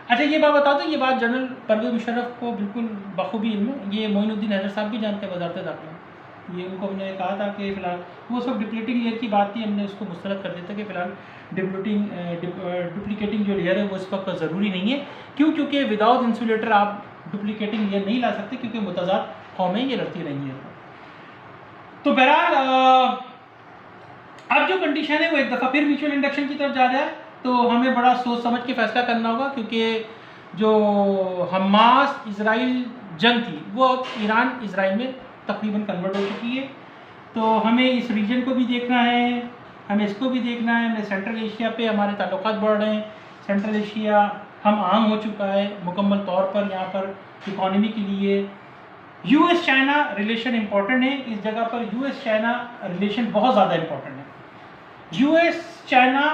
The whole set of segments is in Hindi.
अच्छा ये बात बता दो, ये बात जनरल परवेज़ मुशर्रफ को बिल्कुल बखूबी इल्म है, ये मोइनुद्दीन हैदर साहब भी जानते हैं वज़ारत दाखिला। ये उनको हमने कहा था कि फ़िलहाल वो सब डिप्लीटिंग लेयर की बात थी, हमने उसको मुस्तरद कर दिया था कि फ़िलहाल डुप्लीकेटिंग जो लेयर है वो इस वक्त ज़रूरी नहीं है। क्यों? क्योंकि विदाउट इंसुलेटर आप डुप्लीकेटिंग लेयर नहीं ला सकते, क्योंकि मुतज़ाद कौमें ये लड़ती रहेंगी। तो बहरहाल अब जो कंडीशन है वो एक दफ़ा फिर म्यूचुअल इंडक्शन की तरफ जा रहा है, तो हमें बड़ा सोच समझ के फैसला करना होगा, क्योंकि जो हमास इजराइल जंग थी वो अब ईरान इजराइल में तकरीबन कन्वर्ट हो चुकी है। तो हमें इस रीजन को भी देखना है, हमें इसको भी देखना है, हमें सेंट्रल एशिया पे हमारे ताल्लुकात बढ़ रहे हैं। सेंट्रल एशिया हम आम हो चुका है मुकम्मल तौर पर, यहाँ पर इकॉनमी के लिए यूएस चाइना रिलेशन इंपॉर्टेंट है। इस जगह पर यूएस चाइना रिलेशन बहुत ज़्यादा इंपॉर्टेंट है। US China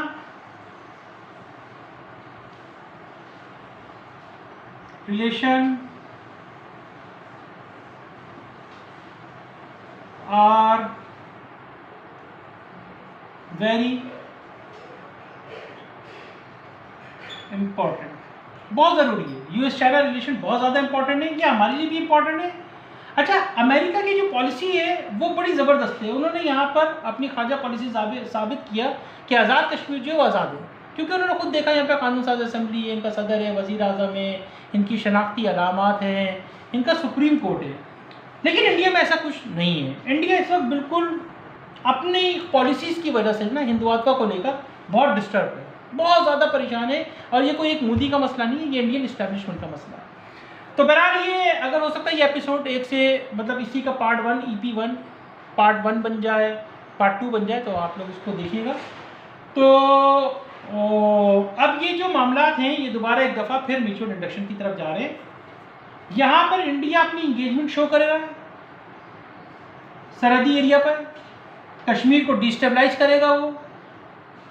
relation are very important, बहुत ज़रूरी है। यूएस चाइना रिलेशन बहुत ज़्यादा इंपॉर्टेंट है, ये हमारे लिए भी इंपॉर्टेंट है। अच्छा, अमेरिका की जो पॉलिसी है वो बड़ी ज़बरदस्त है। उन्होंने यहाँ पर अपनी खारजा पॉलिसी साबित किया कि आज़ाद कश्मीर जो है वो आज़ाद है, क्योंकि उन्होंने खुद देखा यहाँ पे कानून साज असम्बली है, इनका सदर है, वज़ीर आज़म है, इनकी शनाख्ती अलामात हैं, इनका सुप्रीम कोर्ट है। लेकिन इंडिया में ऐसा कुछ नहीं है। इंडिया इस वक्त बिल्कुल अपनी पॉलिसीज़ की वजह से ना हिंदुत्व को लेकर बहुत डिस्टर्ब है, बहुत ज़्यादा परेशान है। और ये कोई एक मोदी का मसला नहीं है, ये इंडियन इस्टेब्लिशमेंट का मसला है। तो बहरहाल ये अगर हो सकता है ये एपिसोड एक से मतलब इसी का पार्ट 1 EP1 पार्ट 1 बन जाए, पार्ट 2 बन जाए, तो आप लोग इसको देखिएगा। तो अब ये जो मामलात हैं ये दोबारा एक दफ़ा फिर म्यूचुअल इंडक्शन की तरफ जा रहे हैं। यहाँ पर इंडिया अपनी इंगेजमेंट शो करेगा सरहदी एरिया पर, कश्मीर को डिस्टेबलाइज करेगा। वो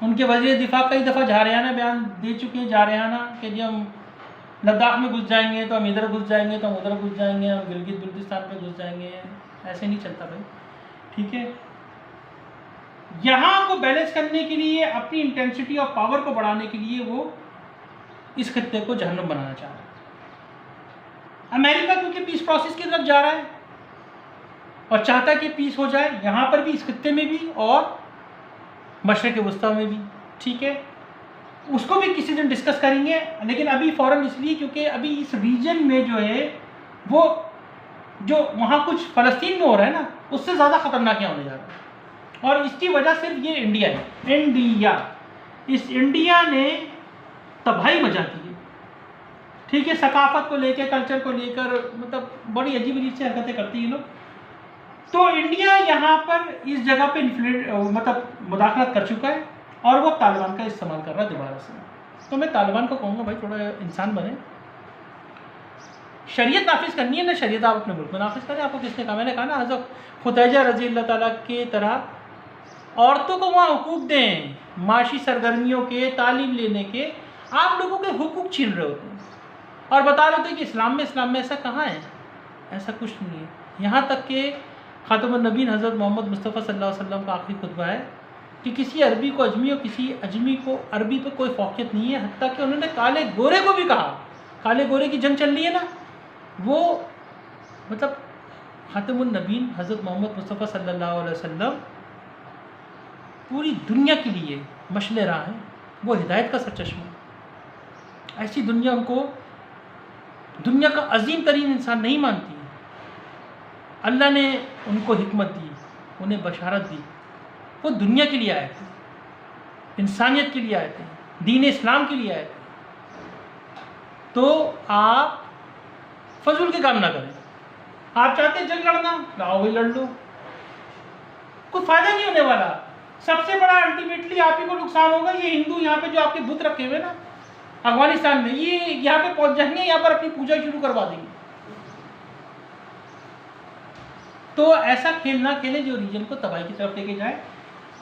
उनके वज़ीर दिफा कई दफ़ा झारयाना बयान दे चुके हैं, झारयाना कि जब हम लद्दाख में घुस जाएंगे तो हम इधर घुस जाएंगे, तो हम उधर घुस जाएंगे, हम गिलगित बल्तिस्तान पे घुस जाएंगे। ऐसे नहीं चलता भाई, ठीक है। यहाँ को बैलेंस करने के लिए, अपनी इंटेंसिटी ऑफ पावर को बढ़ाने के लिए वो इस खत्ते को जहन्नुम बनाना चाह रहा है। अमेरिका क्योंकि पीस प्रोसेस की तरफ जा रहा है और चाहता है कि पीस हो जाए यहाँ पर भी, इस खत्ते में भी और मशरिक़ वस्ता में भी, ठीक है। उसको भी किसी दिन डिस्कस करेंगे, लेकिन अभी फ़ौरन इसलिए क्योंकि अभी इस रीजन में जो है वो जो वहाँ कुछ फ़लस्तीन में हो रहा है ना, उससे ज़्यादा ख़तरनाक यहाँ होने जा रहा है। और इसकी वजह सिर्फ ये इंडिया है। इस इंडिया ने तबाही मचा दी है, ठीक है। सकाफत को लेकर, कल्चर को लेकर मतलब बड़ी अजीब अजीब से हरकतें करती है लोग। तो इंडिया यहाँ पर इस जगह पे मतलब मुदाखलत कर चुका है और वो तालिबान का इस्तेमाल कर रहा है दोबारा से। तो मैं तालिबान को कहूँगा भाई थोड़ा इंसान बने, शरीयत नाफिज करनी है ना, शरीयत आप अपने मुल्क में नाफिज करें। आपको किसने कहा? मैंने कहा ना, हज़रत खुतैजा रज़ी अल्लाह ताला के तरह औरतों को वहाँ हुकूक दें, माशी सरगर्मियों के, तालीम लेने के। आप लोगों के हुकूक छीन रहे होते हैं और बता रहे होते हैं कि इस्लाम में ऐसा कहाँ है, ऐसा कुछ नहीं है। यहाँ तक कि ख़ातमुन नबीन हज़रत मोहम्मद मुस्तफ़ा सल्लल्लाहु अलैहि वसल्लम का आखिरी खुतबा है कि किसी अरबी को अजमी और किसी अजमी को अरबी पर कोई फ़ौक़ियत नहीं है। हत्ता कि उन्होंने काले गोरे को भी कहा, काले गोरे की जंग चल रही है ना, वो मतलब ख़ातमुन नबीन हज़रत मोहम्मद मुस्तफ़ा सल्लल्लाहु अलैहि वसल्लम पूरी दुनिया के लिए मशले राह है, वो हिदायत का सरचश्मा। ऐसी दुनिया उनको दुनिया का अजीम तरीन इंसान नहीं मानती। अल्लाह ने उनको हिकमत दी, उन्हें बशारत दी, वो दुनिया के लिए आए थे, इंसानियत के लिए आए थे, दीन इस्लाम के लिए आए थे। तो आप फजूल के काम ना करें। आप चाहते हैं जंग लड़ना, लाओ भाई लड़ लो, कोई फ़ायदा नहीं होने वाला। सबसे बड़ा अल्टीमेटली आप ही को नुकसान होगा। ये हिंदू यहाँ पे जो आपके बुत रखे हुए ना अफगानिस्तान में, ये यहाँ पे पहुँच जाएंगे, यहाँ पर अपनी पूजा शुरू करवा देंगे। तो ऐसा खेल ना खेलें जो रीजन को तबाही की तरफ लेके जाए।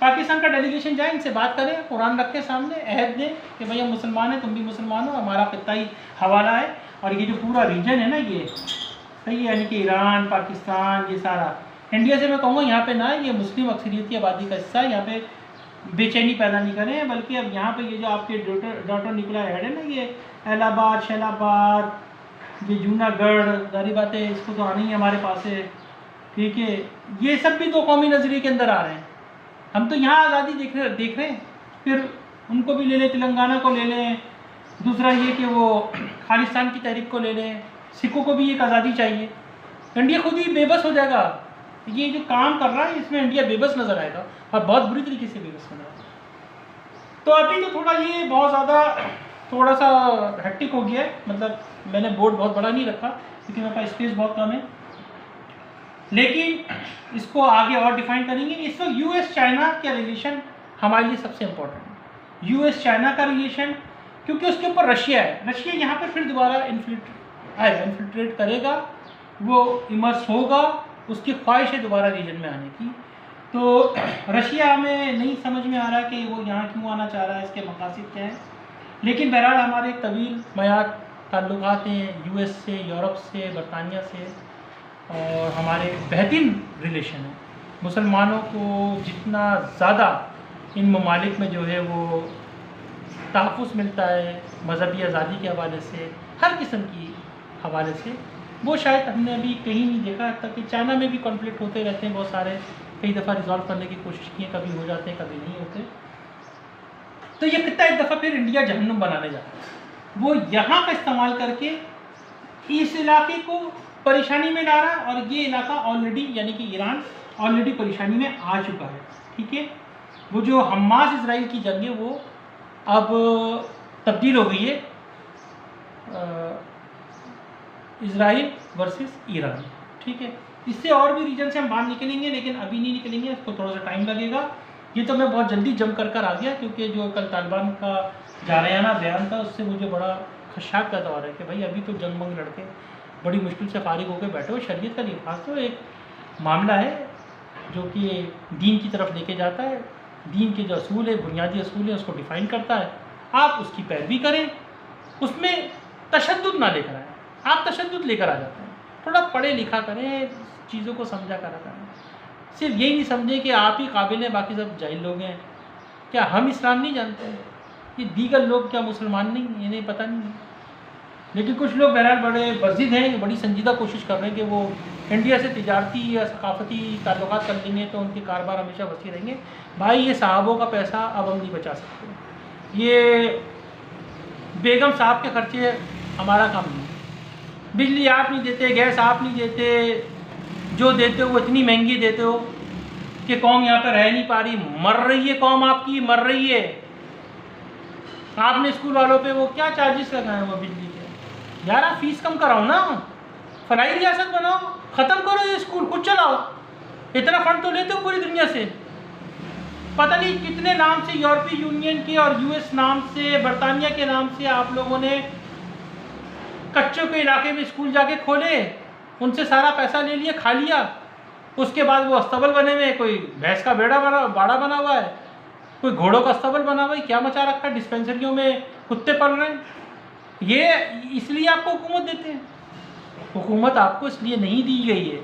पाकिस्तान का डेलीगेशन जाए, इनसे बात करें, कुरान रख के सामने, अहद दें कि भैया मुसलमान है, तुम भी मुसलमान हो, हमारा खित्ताई हवाला है और ये जो पूरा रीजन है ना ये सही है, यानी कि ईरान, पाकिस्तान, ये सारा इंडिया से मैं कहूँगा यहाँ पे ना, ये मुस्लिम अक्सरियती आबादी का हिस्सा है। यहाँ पे बेचैनी पैदा नहीं करें, बल्कि अब यहाँ पे ये जो आपके डॉक्टर निकला है ना, ये इलाहाबाद, शैलाबाद, ये जूनागढ़, जारी बात है इसको तो आना ही हमारे पास है, ठीक है। ये सब भी दो कौमी नज़रिए के अंदर आ रहे हैं। हम तो यहाँ आज़ादी देख रहे हैं, फिर उनको भी ले लें, तेलंगाना को ले लें। दूसरा ये कि वो खालिस्तान की तहरीक को ले लें, सिखों को भी एक आज़ादी चाहिए। इंडिया खुद ही बेबस हो जाएगा। ये जो काम कर रहा है इसमें इंडिया बेबस नज़र आएगा, और बहुत बुरी तरीके से बेबस नज़र आएगा। तो अभी तो थोड़ा ये बहुत ज़्यादा थोड़ा सा हेक्टिक हो गया है, मतलब मैंने बोर्ड बहुत बड़ा नहीं रखा क्योंकि मेरे पास स्पेस बहुत कम है, लेकिन इसको आगे और डिफाइन करेंगे। इस वक्त यूएस चाइना का रिलेशन हमारे लिए सबसे इम्पोर्टेंट है, यूएस चाइना का रिलेशन, क्योंकि उसके ऊपर रशिया है। रशिया यहाँ पर फिर दोबारा इन्फिल्ट्रेट करेगा, वो इमर्स होगा, उसकी ख्वाहिश है दोबारा रीजन में आने की। तो रशिया में नहीं समझ में आ रहा कि वो यहाँ क्यों आना चाह रहा है, इसके मकासद क्या हैं। लेकिन बहरहाल हमारे तवील मयाद ताल्लुकात हैं यूएस से, यूरोप से, बरतानिया से, और हमारे बेहतरीन रिलेशन है। मुसलमानों को जितना ज़्यादा इन ममालिक में जो है वो तहफ़्फ़ुज़ मिलता है मजहबी आज़ादी के हवाले से, हर किस्म की हवाले से, वो शायद हमने अभी कहीं नहीं देखा। तक कि चाइना में भी कॉन्फ्लिक्ट होते रहते हैं बहुत सारे, कई दफ़ा रिजॉल्व करने की कोशिश की है, कभी हो जाते हैं कभी नहीं होते। तो ये कितना एक दफ़ा फिर इंडिया जहन्नुम बनाने जा रहा है, वो यहाँ का इस्तेमाल करके इस इलाके को परेशानी में ला रहा है, और ये इलाका ऑलरेडी यानी कि ईरान ऑलरेडी परेशानी में आ चुका है, ठीक है। वो जो हमास इसराइल की जंग है वो अब तब्दील हो गई है इसराइल वर्सेस ईरान, ठीक है। इससे और भी रीजन से हम बाहर निकलेंगे, लेकिन अभी नहीं निकलेंगे, उसको थोड़ा सा टाइम लगेगा। ये तो मैं बहुत जल्दी जंप कर आ गया, क्योंकि जो कल तालिबान का जारयाना बयान था उससे मुझे बड़ा खदशात पैदा हो रहा है कि भाई अभी तो जंग मंग लड़के बड़ी मुश्किल से फारिग होकर बैठे हो। शरीयत का लिहाज तो एक मामला है जो कि दीन की तरफ लेके जाता है, दीन के जो असूल है, बुनियादी असूल है, उसको डिफ़ाइन करता है। आप उसकी पैरवी करें, उसमें तशद्दुद ना लेकर आए। आप तशद्दुद लेकर आ जाते हैं, थोड़ा पढ़े लिखा करें, चीज़ों को समझा करा करें। सिर्फ यही नहीं समझे कि आप ही काबिल हैं, बाकी सब जाहिल लोग हैं। क्या हम इस्लाम नहीं जानते हैं? ये दीगर लोग क्या मुसलमान नहीं, इन्हें पता नहीं है। लेकिन कुछ लोग बहरहाल बड़े बज़िद हैं, बड़ी संजीदा कोशिश कर रहे हैं कि वो इंडिया से तिजारती या सकाफ़ती ताल्लुकात कर लेंगे तो उनके कारोबार हमेशा वसी रहेंगे। भाई ये साहबों का पैसा अब हम नहीं बचा सकते, ये बेगम साहब के खर्चे हमारा काम नहीं। बिजली आप नहीं देते, गैस आप नहीं देते, जो देते हो वो इतनी महंगी देते हो कि कौम यहाँ पर रह नहीं पा रही, मर रही है कौम आपकी, मर रही है। आपने स्कूल वालों पे वो क्या चार्जेस लगाए वो बिजली के? यार आप फीस कम कराओ ना, फलाई रियासत बनाओ, ख़त्म करो ये स्कूल, खुद चलाओ। इतना फंड तो लेते हो पूरी दुनिया से, पता नहीं कितने नाम से, यूरोपीय यूनियन के और यूएस नाम से, बरतानिया के नाम से आप लोगों ने कच्चों के इलाके में स्कूल जाके खोले, उनसे सारा पैसा ले लिया, खा लिया। उसके बाद वो अस्तबल बने हुए, कोई भैंस का बाड़ा बना हुआ है, कोई घोड़ों का अस्तबल बना हुआ है, क्या मचा रखा है, डिस्पेंसरियों में कुत्ते पल रहे हैं। ये इसलिए आपको हुकूमत देते हैं। हुकूमत आपको इसलिए नहीं दी गई है